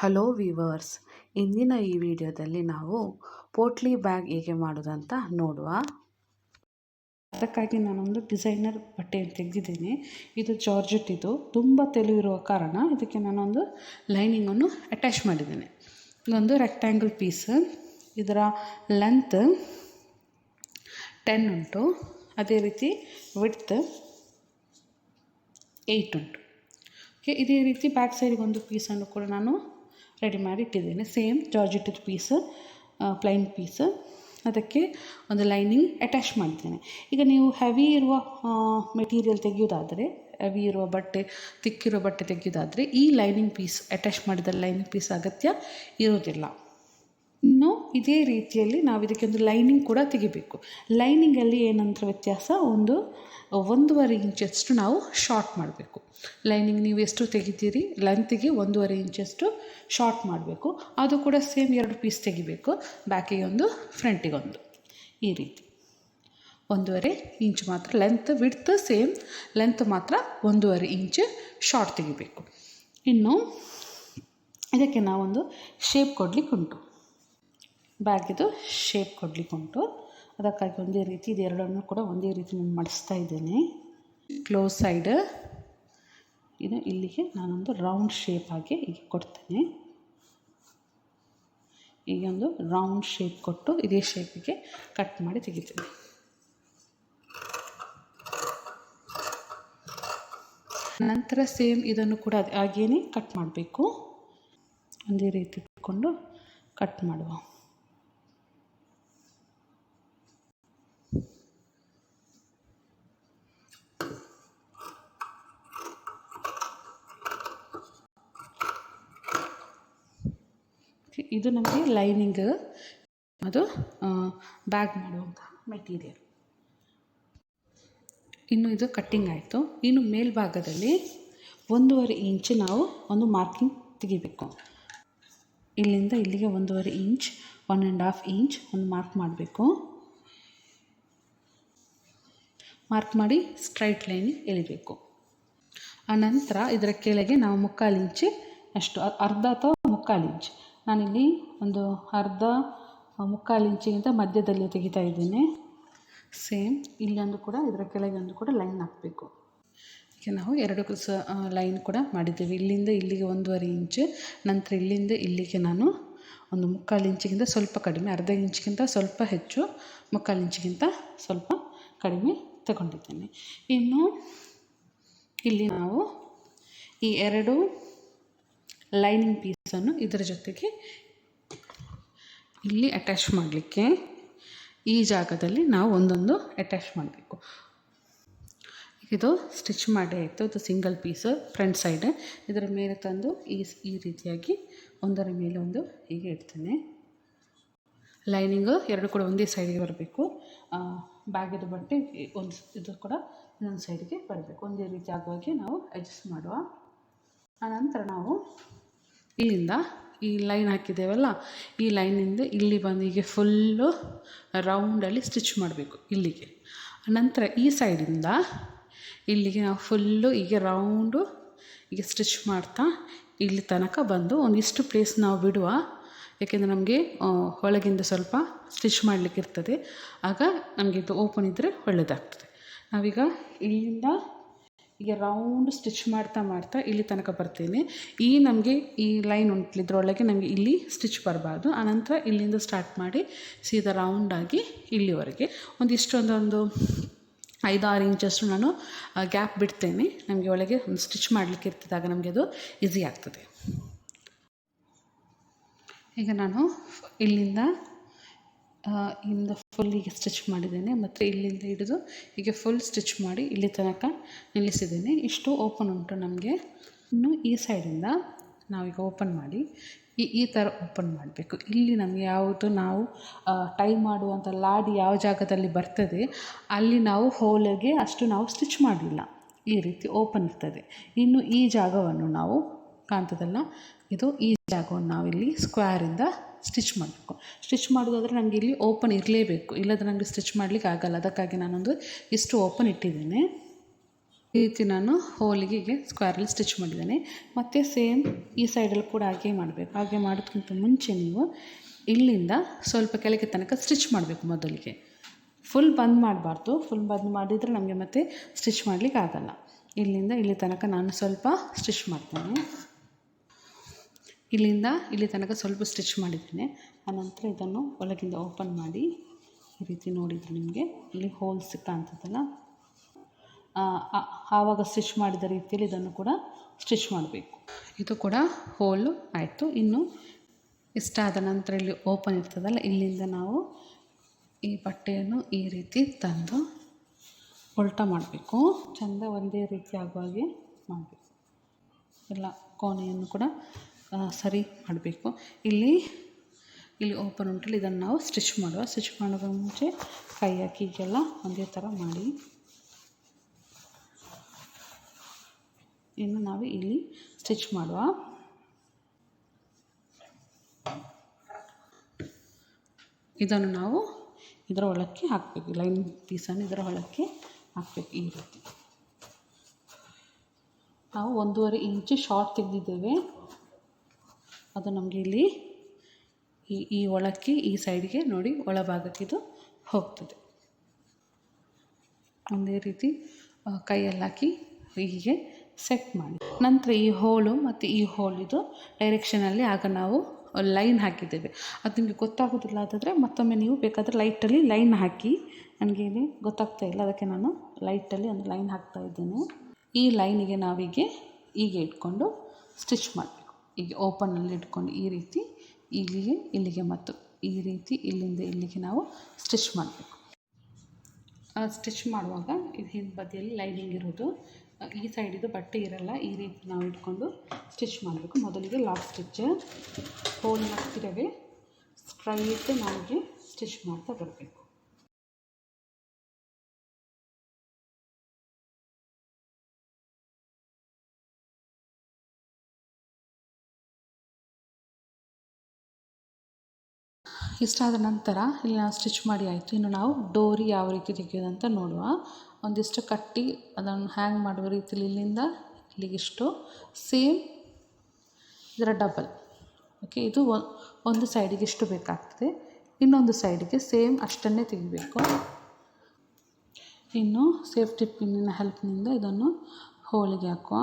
Hello viewers, ಇಂದಿನ ಈ ವಿಡಿಯೋದಲ್ಲಿ ನಾವು ಪೋಟ್ಲಿ ಬ್ಯಾಗ್ ಹೇಗೆ ಮಾಡೋದಂತ ನೋಡುವ. ಅದಕ್ಕಾಗಿ ನಾನೊಂದು ಡಿಸೈನರ್ ಬಟ್ಟೆಯನ್ನು ತೆಗೆದಿದ್ದೇನೆ. ಇದು ಜಾರ್ಜೆಟ್, ಇದು ತುಂಬ ತೆಳುವಿರುವ ಕಾರಣ ಇದಕ್ಕೆ ನಾನೊಂದು ಲೈನಿಂಗನ್ನು ಅಟ್ಯಾಚ್ ಮಾಡಿದ್ದೇನೆ. ಇದೊಂದು ರೆಕ್ಟ್ಯಾಂಗಲ್ ಪೀಸ್. ಇದರ ಲೆಂತ್ 10 ಉಂಟು, ಅದೇ ರೀತಿ ವಿಡ್ತ್ 8 ಉಂಟು. ಓಕೆ, ಇದೇ ರೀತಿ ಬ್ಯಾಕ್ ಸೈಡ್ಗೆ ಒಂದು ಪೀಸನ್ನು ಕೂಡ ನಾನು ರೆಡಿ ಮಾಡಿ ಇಟ್ಟಿದ್ದೇನೆ. Same georgette piece, plain piece, ಅದಕ್ಕೆ ಒಂದು ಲೈನಿಂಗ್ ಅಟ್ಯಾಚ್ ಮಾಡಿದ್ದೇನೆ. ಈಗ ನೀವು ಹೆವಿ ಇರುವ ಮೆಟೀರಿಯಲ್ ತೆಗೆಯೋದಾದರೆ, ಹೆವಿ ಇರುವ ಬಟ್ಟೆ, ತಿಕ್ಕಿರೋ ಬಟ್ಟೆ ತೆಗೆಯೋದಾದರೆ ಈ ಲೈನಿಂಗ್ ಪೀಸ್ ಅಟ್ಯಾಚ್ ಮಾಡಿದ ಲೈನಿಂಗ್ ಪೀಸ್ ಅಗತ್ಯ ಇರೋದಿಲ್ಲ. ಇನ್ನು ಇದೇ ರೀತಿಯಲ್ಲಿ ನಾವು ಇದಕ್ಕೆ ಒಂದು ಲೈನಿಂಗ್ ಕೂಡ ತೆಗಿಬೇಕು. ಲೈನಿಂಗಲ್ಲಿ ಏನಂತ ವ್ಯತ್ಯಾಸ, 1.5 ಇಂಚಷ್ಟು ನಾವು ಶಾರ್ಟ್ ಮಾಡಬೇಕು. ಲೈನಿಂಗ್ ನೀವು ಎಷ್ಟು ತೆಗಿತೀರಿ ಲೆಂತಿಗೆ 1.5 ಇಂಚಷ್ಟು ಶಾರ್ಟ್ ಮಾಡಬೇಕು. ಅದು ಕೂಡ ಸೇಮ್ 2 ಪೀಸ್ ತೆಗಿಬೇಕು, ಬ್ಯಾಕಿಗೆ ಒಂದು, ಫ್ರಂಟಿಗೆ ಒಂದು. ಈ ರೀತಿ 1.5 ಇಂಚ್ ಮಾತ್ರ ಲೆಂತ್, ವಿಡ್ತ್ ಸೇಮ್, ಲೆಂತ್ ಮಾತ್ರ 1.5 ಇಂಚ್ ಶಾರ್ಟ್ ತೆಗಿಬೇಕು. ಇನ್ನು ಇದಕ್ಕೆ ನಾವೊಂದು ಶೇಪ್ ಕೊಡಲಿಕ್ಕೆ ಉಂಟು, ಬ್ಯಾಗಿದು ಶೇಪ್ ಕೊಡಲಿಕ್ಕೆ ಉಂಟು. ಅದಕ್ಕಾಗಿ ಒಂದೇ ರೀತಿ ಇದೆರಡನ್ನು ಕೂಡ ಒಂದೇ ರೀತಿ ನಾನು ಮಾಡಿಸ್ತಾ ಇದ್ದೇನೆ. ಕ್ಲೋಸ್ ಸೈಡ್ ಇದು ಇಲ್ಲಿಗೆ ನಾನೊಂದು ರೌಂಡ್ ಶೇಪ್ ಆಗಿ ಹೀಗೆ ಕೊಡ್ತೇನೆ. ಈಗ ಒಂದು ರೌಂಡ್ ಶೇಪ್ ಕೊಟ್ಟು ಇದೇ ಶೇಪಿಗೆ ಕಟ್ ಮಾಡಿ ತೆಗಿತೇನೆ. ನಂತರ ಸೇಮ್ ಇದನ್ನು ಕೂಡ ಹಾಗೇನೆ ಕಟ್ ಮಾಡಬೇಕು. ಒಂದೇ ರೀತಿ ಇಟ್ಕೊಂಡು ಕಟ್ ಮಾಡುವ. ಇದು ನಮಗೆ ಲೈನಿಂಗ್, ಅದು ಬ್ಯಾಗ್ ಮಾಡುವಂಥ ಮೆಟೀರಿಯಲ್. ಇನ್ನು ಇದು ಕಟ್ಟಿಂಗ್ ಆಯಿತು. ಇನ್ನು ಮೇಲ್ಭಾಗದಲ್ಲಿ 1.5 ಇಂಚ್ ನಾವು ಒಂದು ಮಾರ್ಕಿಂಗ್ ತೆಗಿಬೇಕು. ಇಲ್ಲಿಂದ ಇಲ್ಲಿಗೆ 1.5 ಇಂಚ್, 1.5 ಇಂಚ್ ಒಂದು ಮಾರ್ಕ್ ಮಾಡಬೇಕು. ಮಾರ್ಕ್ ಮಾಡಿ ಸ್ಟ್ರೈಟ್ ಲೈನ್ ಎಳಿಬೇಕು. ಆನಂತರ ಇದರ ಕೆಳಗೆ ನಾವು 3/4 ಇಂಚ್ ಅಷ್ಟು, ಅರ್ಧ ಅಥವಾ 3/4 ಇಂಚ್, ನಾನಿಲ್ಲಿ ಒಂದು ಅರ್ಧ 3/4 ಇಂಚಿಗಿಂತ ಮಧ್ಯದಲ್ಲಿ ತೆಗಿತಾ ಇದ್ದೇನೆ. ಸೇಮ್ ಇಲ್ಲೊಂದು ಕೂಡ, ಇದರ ಕೆಳಗೆ ಒಂದು ಕೂಡ ಲೈನ್ ಹಾಕಬೇಕು. ಈಗ ನಾವು 2 ಲೈನ್ ಕೂಡ ಮಾಡಿದ್ದೇವೆ. ಇಲ್ಲಿಂದ ಇಲ್ಲಿಗೆ 1.5 ಇಂಚ್, ನಂತರ ಇಲ್ಲಿಂದ ಇಲ್ಲಿಗೆ ನಾನು ಒಂದು 3/4 ಇಂಚಿಗಿಂತ ಸ್ವಲ್ಪ ಕಡಿಮೆ, ಅರ್ಧ ಇಂಚಿಗಿಂತ ಸ್ವಲ್ಪ ಹೆಚ್ಚು, 3/4 ಇಂಚಿಗಿಂತ ಸ್ವಲ್ಪ ಕಡಿಮೆ ತಗೊಂಡಿದ್ದೇನೆ. ಇನ್ನು ಇಲ್ಲಿ ನಾವು ಈ 2 ಲೈನಿಂಗ್ ಪೀಸನ್ನು ಇದರ ಜೊತೆಗೆ ಇಲ್ಲಿ ಅಟ್ಯಾಚ್ ಮಾಡಲಿಕ್ಕೆ ಈ ಜಾಗದಲ್ಲಿ ನಾವು ಒಂದೊಂದು ಅಟ್ಯಾಚ್ ಮಾಡಬೇಕು. ಇದು ಸ್ಟಿಚ್ ಮಾಡಿ ಆಯಿತು. ಇದು ಸಿಂಗಲ್ ಪೀಸ್ ಫ್ರಂಟ್ ಸೈಡ್. ಇದರ ಮೇಲೆ ತಂದು ಈ ರೀತಿಯಾಗಿ ಒಂದರ ಮೇಲೆ ಒಂದು ಹೀಗೆ ಇಡ್ತೇನೆ. ಲೈನಿಂಗು 2 ಕೂಡ ಒಂದೇ ಸೈಡಿಗೆ ಬರಬೇಕು. ಬ್ಯಾಗಿದು ಬಟ್ಟೆ ಇದು ಕೂಡ ಇನ್ನೊಂದು ಸೈಡಿಗೆ ಬರಬೇಕು. ಒಂದೇ ರೀತಿ ಆಗುವಾಗೆ ನಾವು ಅಡ್ಜಸ್ಟ್ ಮಾಡುವ. ಆನಂತರ ನಾವು ಇಲ್ಲಿಂದ ಈ ಲೈನ್ ಹಾಕಿದ್ದೇವಲ್ಲ, ಈ ಲೈನಿಂದ ಇಲ್ಲಿ ಬಂದು ಹೀಗೆ ಫುಲ್ಲು ರೌಂಡಲ್ಲಿ ಸ್ಟಿಚ್ ಮಾಡಬೇಕು ಇಲ್ಲಿಗೆ. ನಂತರ ಈ ಸೈಡಿಂದ ಇಲ್ಲಿಗೆ ನಾವು ಫುಲ್ಲು ಹೀಗೆ ರೌಂಡು ಹೀಗೆ ಸ್ಟಿಚ್ ಮಾಡ್ತಾ ಇಲ್ಲಿ ತನಕ ಬಂದು ಒಂದಿಷ್ಟು ಪ್ಲೇಸ್ ನಾವು ಬಿಡುವ. ಏಕೆಂದರೆ ನಮಗೆ ಒಳಗಿಂದ ಸ್ವಲ್ಪ ಸ್ಟಿಚ್ ಮಾಡಲಿಕ್ಕೆ ಇರ್ತದೆ, ಆಗ ನಮಗೆ ಇದು ಓಪನ್ ಇದ್ದರೆ ಒಳ್ಳೆಯದಾಗ್ತದೆ. ನಾವೀಗ ಇಲ್ಲಿಂದ ಈಗ ರೌಂಡ್ ಸ್ಟಿಚ್ ಮಾಡ್ತಾ ಇಲ್ಲಿ ತನಕ ಬರ್ತೇನೆ. ನಮಗೆ ಈ ಲೈನ್ ಉಂಟು, ಇದರೊಳಗೆ ನಮಗೆ ಇಲ್ಲಿ ಸ್ಟಿಚ್ ಬರಬಾರ್ದು. ಆನಂತರ ಇಲ್ಲಿಂದ ಸ್ಟಾರ್ಟ್ ಮಾಡಿ ಸೀದಾ ರೌಂಡಾಗಿ ಇಲ್ಲಿವರೆಗೆ ಒಂದು 5-6 ಇಂಚಷ್ಟು ನಾನು ಗ್ಯಾಪ್ ಬಿಡ್ತೇನೆ. ನಮಗೆ ಒಳಗೆ ಒಂದು ಸ್ಟಿಚ್ ಮಾಡಲಿಕ್ಕೆ ಇರ್ತದೆ, ಆಗ ನಮಗೆ ಅದು ಈಸಿ ಆಗ್ತದೆ. ಈಗ ನಾನು ಇಲ್ಲಿಂದ ಫುಲ್ ಹೀಗೆ ಸ್ಟಿಚ್ ಮಾಡಿದ್ದೇನೆ, ಮತ್ತು ಇಲ್ಲಿಂದ ಹಿಡಿದು ಹೀಗೆ ಫುಲ್ ಸ್ಟಿಚ್ ಮಾಡಿ ಇಲ್ಲಿ ತನಕ ನಿಲ್ಲಿಸಿದ್ದೇನೆ. ಇಷ್ಟು ಓಪನ್ ಉಂಟು ನಮಗೆ. ಇನ್ನು ಈ ಸೈಡಿಂದ ನಾವೀಗ ಓಪನ್ ಮಾಡಿ ಈ ಥರ ಓಪನ್ ಮಾಡಬೇಕು. ಇಲ್ಲಿ ನಮಗೆ ಯಾವುದು ನಾವು ಟೈ ಮಾಡುವಂಥ ಲಾಡಿ ಯಾವ ಜಾಗದಲ್ಲಿ ಬರ್ತದೆ ಅಲ್ಲಿ ನಾವು ಹೋಲಿಗೆ ಅಷ್ಟು ನಾವು ಸ್ಟಿಚ್ ಮಾಡಲಿಲ್ಲ, ಈ ರೀತಿ ಓಪನ್ ಇರ್ತದೆ. ಇನ್ನು ಈ ಜಾಗವನ್ನು ನಾವು ಕಾಣ್ತದಲ್ಲ, ಈ ಜಾಗವನ್ನು ನಾವಿಲ್ಲಿ ಸ್ಕ್ವೇರಿಂದ ಸ್ಟಿಚ್ ಮಾಡಬೇಕು. ಸ್ಟಿಚ್ ಮಾಡೋದಾದರೆ ನನಗೆ ಇಲ್ಲಿ ಓಪನ್ ಇರಲೇಬೇಕು, ಇಲ್ಲದ್ರೆ ನನಗೆ ಸ್ಟಿಚ್ ಮಾಡಲಿಕ್ಕೆ ಆಗಲ್ಲ. ಅದಕ್ಕಾಗಿ ನಾನೊಂದು ಇಷ್ಟು ಓಪನ್ ಇಟ್ಟಿದ್ದೇನೆ. ಈ ರೀತಿ ನಾನು ಹೋಲಿಗೆ ಸ್ಕ್ವೇರಲ್ಲಿ ಸ್ಟಿಚ್ ಮಾಡಿದ್ದೇನೆ. ಮತ್ತು ಸೇಮ್ ಈ ಸೈಡಲ್ಲಿ ಕೂಡ ಹಾಗೆ ಮಾಡಬೇಕು. ಹಾಗೆ ಮಾಡೋದಕ್ಕಿಂತ ಮುಂಚೆ ನೀವು ಇಲ್ಲಿಂದ ಸ್ವಲ್ಪ ಕೆಳಗೆ ತನಕ ಸ್ಟಿಚ್ ಮಾಡಬೇಕು ಮೊದಲಿಗೆ. ಫುಲ್ ಬಂದ್ ಮಾಡಬಾರ್ದು. ಫುಲ್ ಬಂದ್ ಮಾಡಿದರೆ ನಮಗೆ ಮತ್ತೆ ಸ್ಟಿಚ್ ಮಾಡಲಿಕ್ಕೆ ಆಗಲ್ಲ. ಇಲ್ಲಿಂದ ಇಲ್ಲಿ ತನಕ ನಾನು ಸ್ವಲ್ಪ ಸ್ಟಿಚ್ ಮಾಡ್ತೇನೆ. ಇಲ್ಲಿಂದ ಇಲ್ಲಿ ತನಕ ಸ್ವಲ್ಪ ಸ್ಟಿಚ್ ಮಾಡಿದ್ದೇನೆ. ಆನಂತರ ಇದನ್ನು ಒಳಗಿಂದ ಓಪನ್ ಮಾಡಿ ಈ ರೀತಿ ನೋಡಿದರೆ ನಿಮಗೆ ಇಲ್ಲಿ ಹೋಲ್ಸ್ ಕಾಣ್ತದಲ್ಲ, ಆವಾಗ ಸ್ಟಿಚ್ ಮಾಡಿದ ರೀತಿಯಲ್ಲಿ ಇದನ್ನು ಕೂಡ ಸ್ಟಿಚ್ ಮಾಡಬೇಕು. ಇದು ಕೂಡ ಹೋಲು ಆಯಿತು. ಇನ್ನು ಇಷ್ಟಾದ ನಂತರ ಇಲ್ಲಿ ಓಪನ್ ಇರ್ತದಲ್ಲ, ಇಲ್ಲಿಂದ ನಾವು ಈ ಬಟ್ಟೆಯನ್ನು ಈ ರೀತಿ ತಂದು ಉಲ್ಟಾ ಮಾಡಬೇಕು. ಚೆಂದ ಒಂದೇ ರೀತಿ ಆಗುವ ಹಾಗೆ ಮಾಡಬೇಕು. ಎಲ್ಲ ಕೋಣೆಯನ್ನು ಕೂಡ ಸರಿ ಮಾಡಬೇಕು. ಇಲ್ಲಿ ಓಪನ್ ಉಂಟಲ್ಲ, ಇದನ್ನು ನಾವು ಸ್ಟಿಚ್ ಮಾಡುವ. ಸ್ಟಿಚ್ ಮಾಡೋದ್ರ ಮುಂಚೆ ಕೈ ಹಾಕಿ ಹೀಗೆಲ್ಲ ಒಂದೇ ಥರ ಮಾಡಿ ಇನ್ನು ನಾವು ಇಲ್ಲಿ ಸ್ಟಿಚ್ ಮಾಡುವ. ಇದನ್ನು ನಾವು ಇದರ ಒಳಕ್ಕೆ ಹಾಕಬೇಕು. ಲೈನ್ ಪೀಸನ್ನು ಇದರ ಒಳಕ್ಕೆ ಹಾಕಬೇಕು. ಈ ರೀತಿ ನಾವು 1.5 ಇಂಚು ಶಾರ್ಟ್ ತೆಗೆದಿದ್ದೇವೆ. ಅದು ನಮಗೆ ಇಲ್ಲಿ ಈ ಒಳಕ್ಕೆ ಈ ಸೈಡ್ಗೆ ನೋಡಿ ಒಳಭಾಗಕ್ಕೆ ಇದು ಹೋಗ್ತದೆ. ಒಂದೇ ರೀತಿ ಕೈಯಲ್ಲಿ ಹಾಕಿ ಹೀಗೆ ಸೆಟ್ ಮಾಡಿ ನಂತರ ಈ ಹೋಲು ಮತ್ತು ಈ ಹೋಲಿದು ಡೈರೆಕ್ಷನಲ್ಲಿ ಆಗ ನಾವು ಲೈನ್ ಹಾಕಿದ್ದೇವೆ. ಅದು ನಿಮಗೆ ಗೊತ್ತಾಗೋದಿಲ್ಲ ಅದಾದರೆ ಮತ್ತೊಮ್ಮೆ ನೀವು ಬೇಕಾದರೆ ಲೈಟಲ್ಲಿ ಲೈನ್ ಹಾಕಿ. ನನಗೆ ಇಲ್ಲಿ ಗೊತ್ತಾಗ್ತಾ ಇಲ್ಲ, ಅದಕ್ಕೆ ನಾನು ಲೈಟಲ್ಲಿ ಒಂದು ಲೈನ್ ಹಾಕ್ತಾ ಇದ್ದೇನೆ. ಈ ಲೈನಿಗೆ ನಾವೀಗೆ ಹೀಗೆ ಇಟ್ಕೊಂಡು ಸ್ಟಿಚ್ ಮಾಡಬೇಕು. ಹೀಗೆ ಓಪನಲ್ಲಿ ಇಟ್ಕೊಂಡು ಈ ರೀತಿ ಇಲ್ಲಿಗೆ ಮತ್ತು ಈ ರೀತಿ ಇಲ್ಲಿಂದ ಇಲ್ಲಿಗೆ ನಾವು ಸ್ಟಿಚ್ ಮಾಡಬೇಕು. ಸ್ಟಿಚ್ ಮಾಡುವಾಗ ಇದು ಹಿಂದೆ ಬದಿಯಲ್ಲಿ ಲೈನಿಂಗ್ ಇರೋದು, ಈ ಸೈಡಿದು ಬಟ್ಟೆ ಇರಲ್ಲ. ಈ ರೀತಿ ನಾವು ಇಟ್ಕೊಂಡು ಸ್ಟಿಚ್ ಮಾಡಬೇಕು. ಮೊದಲಿಗೆ ಲಾಕ್ ಸ್ಟಿಚ್ ಹೋಲ್ ಹತ್ತಿರವೇ ಸ್ಟ್ರೈಟ್ ನಮಗೆ ಸ್ಟಿಚ್ ಮಾಡ್ತಾ ಬರಬೇಕು. ಇಷ್ಟಾದ ನಂತರ ಇಲ್ಲಿ ನಾವು ಸ್ಟಿಚ್ ಮಾಡಿ ಆಯಿತು. ಇನ್ನು ನಾವು ಡೋರಿ ಯಾವ ರೀತಿ ತೆಗೆಯೋದಂತ ನೋಡುವ. ಒಂದಿಷ್ಟು ಕಟ್ಟಿ ಅದನ್ನು ಹ್ಯಾಂಗ್ ಮಾಡುವ ರೀತಿಯಲ್ಲಿ ಇಲ್ಲಿಂದ ಇಲ್ಲಿಗಿಷ್ಟು ಸೇಮ್ ಇದರ ಡಬಲ್. ಓಕೆ, ಇದು ಒಂದು ಸೈಡಿಗೆ ಇಷ್ಟು ಬೇಕಾಗ್ತದೆ, ಇನ್ನೊಂದು ಸೈಡಿಗೆ ಸೇಮ್ ಅಷ್ಟನ್ನೇ ತೆಗಿಬೇಕು. ಇನ್ನು ಸೇಫ್ಟಿ ಪಿನ್ನಿನ ಹೆಲ್ಪ್ನಿಂದ ಇದನ್ನು ಹೋಲಿಗೆ ಹಾಕುವ.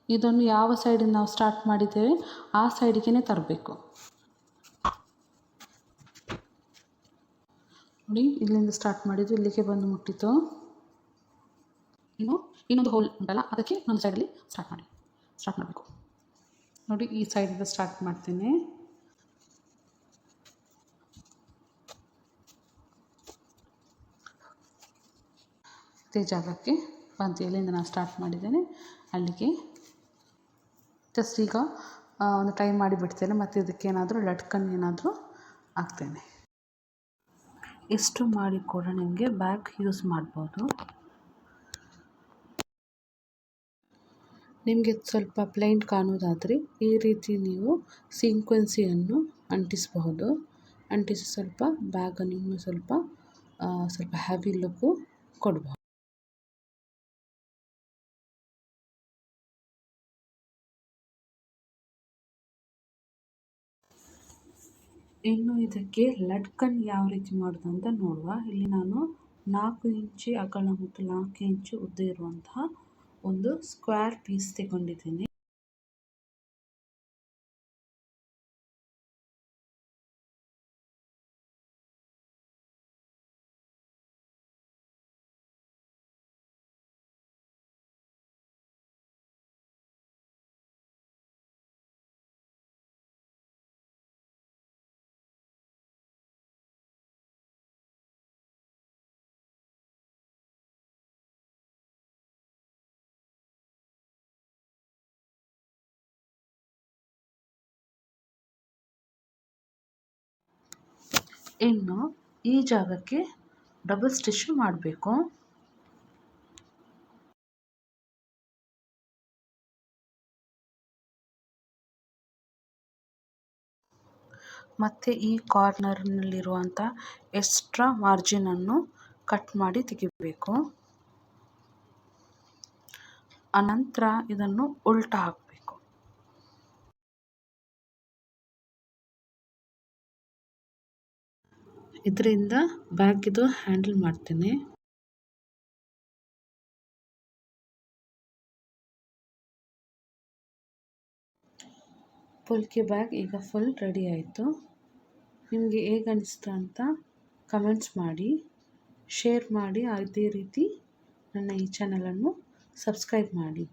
ಇದನ್ನು ಯಾವ ಸೈಡಿಂದ ನಾವು ಸ್ಟಾರ್ಟ್ ಮಾಡಿದ್ದೇವೆ ಆ ಸೈಡಿಗೆ ತರಬೇಕು. ನೋಡಿ, ಇಲ್ಲಿಂದ ಸ್ಟಾರ್ಟ್ ಮಾಡಿದ್ದು ಇಲ್ಲಿಗೆ ಬಂದು ಮುಟ್ಟಿತು. ಇನ್ನೊಂದು ಹೋಲ್ ಉಂಟಲ್ಲ, ಅದಕ್ಕೆ ಇನ್ನೊಂದು ಸೈಡಲ್ಲಿ ಸ್ಟಾರ್ಟ್ ಮಾಡಬೇಕು. ನೋಡಿ, ಈ ಸೈಡಿಂದ ಸ್ಟಾರ್ಟ್ ಮಾಡ್ತೇನೆ. ಇದೇ ಜಾಗಕ್ಕೆ ಬಂತು. ಎಲ್ಲಿಂದ ನಾನು ಸ್ಟಾರ್ಟ್ ಮಾಡಿದ್ದೇನೆ ಅಲ್ಲಿಗೆ ಜಸ್ಟ್ ಈಗ ಒಂದು ಟೈ ಮಾಡಿ ಬಿಡ್ತೇನೆ. ಮತ್ತು ಇದಕ್ಕೇನಾದರೂ ಲಟ್ಕನ್ ಏನಾದರೂ ಹಾಕ್ತೇನೆ. ಇಷ್ಟು ಮಾಡಿ ಕೂಡ ನಿಮಗೆ ಬ್ಯಾಗ್ ಯೂಸ್ ಮಾಡ್ಬೋದು. ನಿಮಗೆ ಸ್ವಲ್ಪ ಪ್ಲೈನ್ ಕಾಣೋದಾದರೆ ಈ ರೀತಿ ನೀವು ಸೀಕ್ವೆನ್ಸಿಯನ್ನು ಅಂಟಿಸಬಹುದು. ಅಂಟಿಸಿ ಸ್ವಲ್ಪ ಬ್ಯಾಗನ್ನು ಇನ್ನೂ ಸ್ವಲ್ಪ ಹೆವಿ ಲುಕ್ಕು ಕೊಡಬಹುದು. ಇನ್ನು ಇದಕ್ಕೆ ಲಟ್ಕನ್ ಯಾವ ರೀತಿ ಮಾಡೋದು ಅಂತ ನೋಡುವ. ಇಲ್ಲಿ ನಾನು 4 ಇಂಚು ಅಗಲ ಮತ್ತು 4 ಇಂಚು ಉದ್ದ ಇರುವಂತಹ ಒಂದು ಸ್ಕ್ವೇರ್ ಪೀಸ್ ತಗೊಂಡಿದ್ದೇನೆ. ಇನ್ನು ಈ ಜಾಗಕ್ಕೆ ಡಬಲ್ ಸ್ಟಿಚ್ ಮಾಡಬೇಕು. ಮತ್ತು ಈ ಕಾರ್ನರ್ನಲ್ಲಿರುವಂಥ ಎಕ್ಸ್ಟ್ರಾ ಮಾರ್ಜಿನನ್ನು ಕಟ್ ಮಾಡಿ ತೆಗಿಬೇಕು. ಅನಂತರ ಇದನ್ನು ಉಲ್ಟಾ ಹಾಕಬೇಕು. ಇದರಿಂದ ಬ್ಯಾಗಿದು ಹ್ಯಾಂಡಲ್ ಮಾಡ್ತೀನಿ. ಪುಲ್ಕಿ ಬ್ಯಾಗ್ ಈಗ ಫುಲ್ ರೆಡಿ ಆಯಿತು. ನಿಮಗೆ ಹೇಗೆ ಅನಿಸ್ತಾ ಅಂತ ಕಮೆಂಟ್ಸ್ ಮಾಡಿ, ಶೇರ್ ಮಾಡಿ. ಅದೇ ರೀತಿ ನನ್ನ ಈ ಚಾನಲನ್ನು ಸಬ್ಸ್ಕ್ರೈಬ್ ಮಾಡಿ.